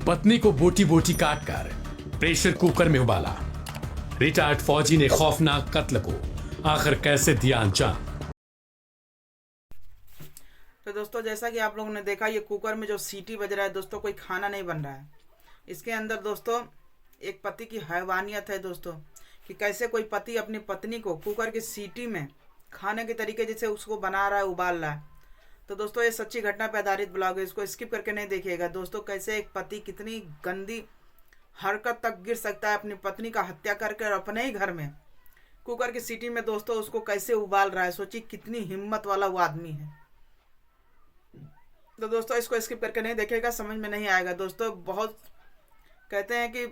पत्नी को बोटी बोटी काट कर प्रेशर कुकर में उबाला। रिटायर्ड फौजी ने खौफनाक कत्ल को आखिर कैसे दिया अंजाम। तो दोस्तों, जैसा कि आप लोगों ने देखा, ये कुकर में जो सीटी बज रहा है दोस्तों, कोई खाना नहीं बन रहा है। इसके अंदर दोस्तों एक पति की हैवानियत है दोस्तों, कि कैसे कोई पति अपनी पत्नी को कुकर की सीटी में खाने के तरीके जैसे उसको बना रहा है, उबाल रहा है। तो दोस्तों ये सच्ची घटना पर आधारित ब्लॉग है, इसको स्किप करके नहीं देखिएगा दोस्तों। कैसे एक पति कितनी गंदी हरकत तक गिर सकता है, अपनी पत्नी का हत्या करके और अपने ही घर में कुकर की सीटी में दोस्तों उसको कैसे उबाल रहा है। सोचिए कितनी हिम्मत वाला वो आदमी है। तो दोस्तों इसको स्किप करके नहीं देखेगा, समझ में नहीं आएगा दोस्तों। बहुत कहते हैं कि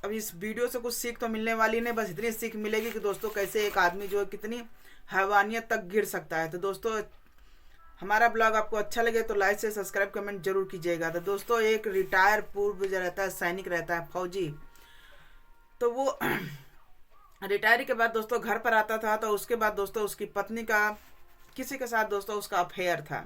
अब इस वीडियो से कुछ सीख तो मिलने वाली नहीं, बस इतनी सीख मिलेगी कि दोस्तों कैसे एक आदमी जो है कितनी हैवानियत तक गिर सकता है। तो दोस्तों हमारा ब्लॉग आपको अच्छा लगे तो लाइक से सब्सक्राइब कमेंट जरूर कीजिएगा। तो दोस्तों एक रिटायर पूर्व जो रहता है, सैनिक रहता है, फौजी, तो वो रिटायरी के बाद दोस्तों घर पर आता था। तो उसके बाद दोस्तों उसकी पत्नी का किसी के साथ दोस्तों उसका अफेयर था,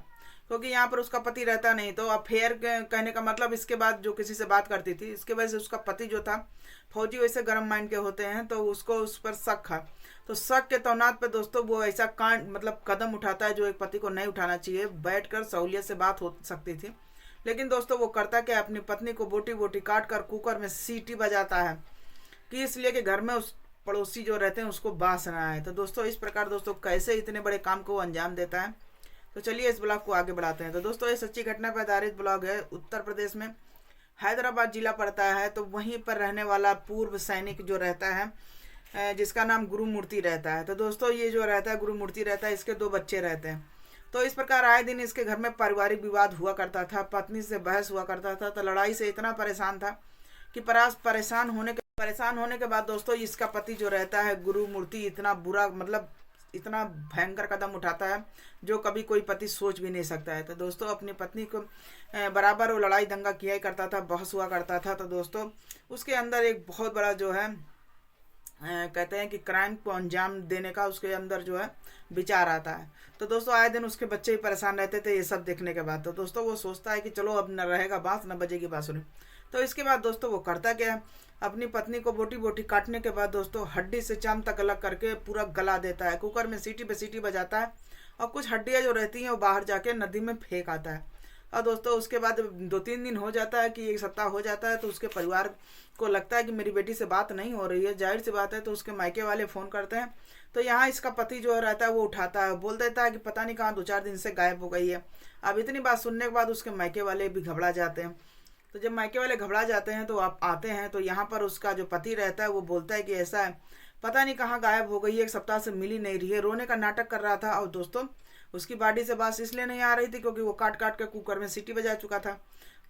क्योंकि यहाँ पर उसका पति रहता नहीं। तो अफेयर कहने का मतलब इसके बाद जो किसी से बात करती थी, इसके वजह से उसका पति जो था, फौजी वैसे गर्म माइंड के होते हैं, तो उसको उस पर शक था। तो शक के तौनात पे दोस्तों वो ऐसा कांड मतलब कदम उठाता है जो एक पति को नहीं उठाना चाहिए। बैठकर सहूलियत से बात हो सकती थी, लेकिन दोस्तों वो करता क्या, अपनी पत्नी को बोटी बोटी काट कर कुकर में सीटी बजाता है, कि इसलिए कि घर में उस पड़ोसी जो रहते हैं उसको बांसना है। तो दोस्तों इस प्रकार दोस्तों कैसे इतने बड़े काम को अंजाम देता है। तो चलिए इस ब्लॉग को आगे बढ़ाते हैं। तो दोस्तों ये सच्ची घटना पर आधारित ब्लॉग है। उत्तर प्रदेश में हैदराबाद जिला पड़ता है। तो वहीं पर रहने वाला पूर्व सैनिक जो रहता है, जिसका नाम गुरुमूर्ति रहता है। तो दोस्तों ये जो रहता है गुरुमूर्ति रहता है, इसके 2 बच्चे रहते हैं। तो इस प्रकार आए दिन इसके घर में पारिवारिक विवाद हुआ करता था, पत्नी से बहस हुआ करता था। तो लड़ाई से इतना परेशान था कि परेशान होने के बाद दोस्तों इसका पति जो रहता है गुरुमूर्ति इतना बुरा मतलब इतना भयंकर कदम उठाता है जो कभी कोई पति सोच भी नहीं सकता है। तो दोस्तों अपनी पत्नी को बराबर वो लड़ाई दंगा किया ही करता था, बहस हुआ करता था। तो दोस्तों उसके अंदर एक बहुत बड़ा जो है कहते हैं कि क्राइम को अंजाम देने का उसके अंदर जो है विचार आता है। तो दोस्तों आए दिन उसके बच्चे भी परेशान रहते थे ये सब देखने के बाद। तो दोस्तों वो सोचता है कि चलो अब न रहेगा बांस न बजेगी बांसुरी। तो इसके बाद दोस्तों वो करता क्या, अपनी पत्नी को बोटी बोटी काटने के बाद दोस्तों हड्डी से चाम तक अलग करके पूरा गला देता है। कुकर में सीटी पे सीटी बजाता है और कुछ हड्डियाँ जो रहती हैं वो बाहर जाके नदी में फेंक आता है। और दोस्तों उसके बाद 2-3 दिन हो जाता है कि 1 सप्ताह हो जाता है। तो उसके परिवार को लगता है कि मेरी बेटी से बात नहीं हो रही है, जाहिर सी बात है। तो उसके मायके वाले फ़ोन करते हैं। तो यहाँ इसका पति जो रहता है वो उठाता है, बोल देता है कि पता नहीं कहाँ 2-4 दिन से गायब हो गई है। अब इतनी बात सुनने के बाद उसके मायके वाले भी घबरा जाते हैं। तो जब मायके वाले घबरा जाते हैं तो आप आते हैं। तो यहाँ पर उसका जो पति रहता है वो बोलता है कि ऐसा है, पता नहीं कहाँ गायब हो गई है, 1 सप्ताह से मिल ही नहीं रही है। रोने का नाटक कर रहा था। और दोस्तों उसकी बॉडी से बात इसलिए नहीं आ रही थी क्योंकि वो काट काट के कुकर में सीटी बजा चुका था।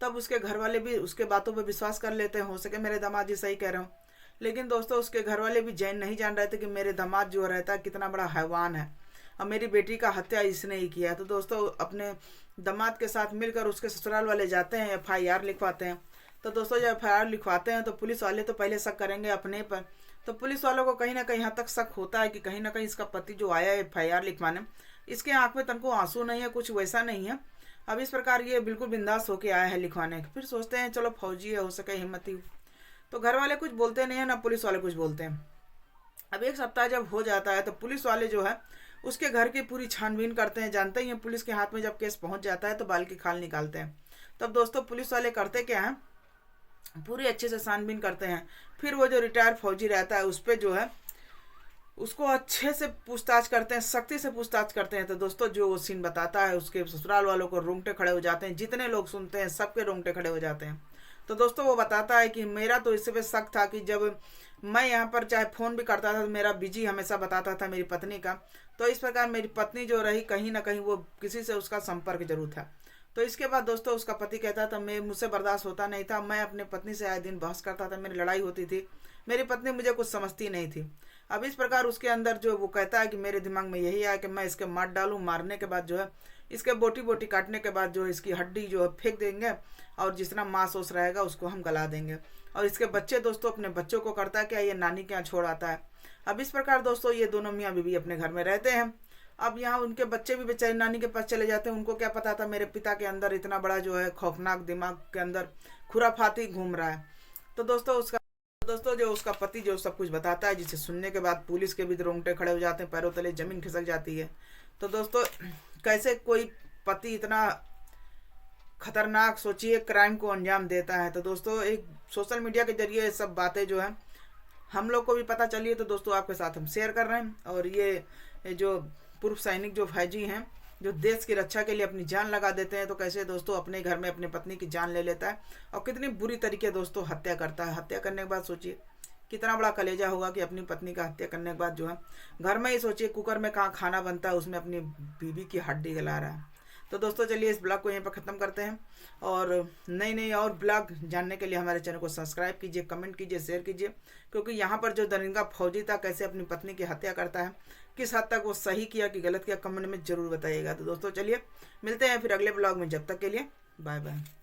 तब उसके घर वाले भी उसके बातों पर विश्वास कर लेते हैं, हो सके मेरे दामाद जी सही कह रहे हो। लेकिन दोस्तों उसके घर वाले भी नहीं जान रहे थे कि मेरे दामाद जो रहता है कितना बड़ा हैवान है और मेरी बेटी का हत्या इसने ही किया है। तो दोस्तों अपने दामाद के साथ मिलकर उसके ससुराल वाले जाते हैं, FIR लिखवाते हैं। तो दोस्तों जब FIR लिखवाते हैं तो पुलिस वाले तो पहले शक करेंगे अपने पर। तो पुलिस वालों को कहीं ना कहीं यहाँ तक शक होता है कि कहीं ना कहीं इसका पति जो आया है FIR लिखवाने, इसके आंख में तनको आंसू नहीं है, कुछ वैसा नहीं है। अब इस प्रकार ये बिल्कुल बिंदास होके आया है लिखवाने। फिर सोचते हैं चलो फौजी है, हो सके हिम्मती। तो घर वाले कुछ बोलते नहीं है ना पुलिस वाले कुछ बोलते हैं। अब 1 सप्ताह जब हो जाता है तो पुलिस वाले जो है उसके घर की पूरी छानबीन करते हैं। जानते ही हैं पुलिस के हाथ में जब केस पहुंच जाता है तो बाल की खाल निकालते हैं। तब दोस्तों पुलिस वाले करते क्या है, पूरी अच्छे से छानबीन करते हैं। फिर वो जो रिटायर्ड फौजी रहता है उस पर जो है उसको अच्छे से पूछताछ करते हैं, सख्ती से पूछताछ करते हैं। तो दोस्तों जो वो सीन बताता है उसके ससुराल वालों को रोंगटे खड़े हो जाते हैं, जितने लोग सुनते हैं सबके रोंगटे खड़े हो जाते हैं। तो दोस्तों वो बताता है कि मेरा तो इस पे शक था कि जब मैं यहाँ पर चाहे फ़ोन भी करता था तो मेरा बिजी हमेशा बताता था मेरी पत्नी का। तो इस प्रकार मेरी पत्नी जो रही कहीं ना कहीं वो किसी से उसका संपर्क जरूर था। तो इसके बाद दोस्तों उसका पति कहता था मैं मुझसे बर्दाश्त होता नहीं था, मैं अपने पत्नी से आए दिन बहस करता था, मेरी लड़ाई होती थी, मेरी पत्नी मुझे कुछ समझती नहीं थी। अब इस प्रकार उसके अंदर जो वो कहता है कि मेरे दिमाग में यही आया कि मैं इसके मार डालूं, मारने के बाद जो है इसके बोटी बोटी काटने के बाद जो इसकी हड्डी जो है फेंक देंगे और जितना मांस ओस रहेगा उसको हम गला देंगे। और इसके बच्चे दोस्तों अपने बच्चों को करता है क्या, ये नानी के यहाँ छोड़ आता है। अब इस प्रकार दोस्तों ये दोनों मियाँ बीवी अपने घर में रहते हैं। अब यहाँ उनके बच्चे भी बेचारे नानी के पास चले जाते हैं, उनको क्या पता था मेरे पिता के अंदर इतना बड़ा जो है खौफनाक दिमाग के अंदर खुराफाती घूम रहा है। तो दोस्तों जो उसका पति जो सब कुछ बताता है, जिसे सुनने के बाद पुलिस के भी रोंगटे खड़े हो जाते हैं, पैरों तले जमीन खिसक जाती है। तो दोस्तों कैसे कोई पति इतना खतरनाक सोचिए क्राइम को अंजाम देता है। तो दोस्तों एक सोशल मीडिया के जरिए सब बातें जो है हम लोग को भी पता चली है, तो दोस्तों आपके साथ हम शेयर कर रहे हैं। और ये जो पूर्व सैनिक जो फौजी हैं जो देश की रक्षा के लिए अपनी जान लगा देते हैं, तो कैसे दोस्तों अपने घर में अपनी पत्नी की जान ले लेता है और कितनी बुरी तरीके दोस्तों हत्या करता है। हत्या करने के बाद सोचिए कितना बड़ा कलेजा होगा कि अपनी पत्नी का हत्या करने के बाद जो है घर में ही सोचिए कुकर में कहाँ खाना बनता है उसमें अपनी बीवी की हड्डी गला रहा है। तो दोस्तों चलिए इस ब्लॉग को यहीं पर ख़त्म करते हैं, और नई और ब्लॉग जानने के लिए हमारे चैनल को सब्सक्राइब कीजिए, कमेंट कीजिए, शेयर कीजिए, क्योंकि यहाँ पर जो दरिंदा फौजी था कैसे अपनी पत्नी की हत्या करता है, किस हद तक वो सही किया कि गलत किया, कमेंट में ज़रूर बताइएगा। तो दोस्तों चलिए मिलते हैं फिर अगले ब्लॉग में, जब तक के लिए बाय बाय।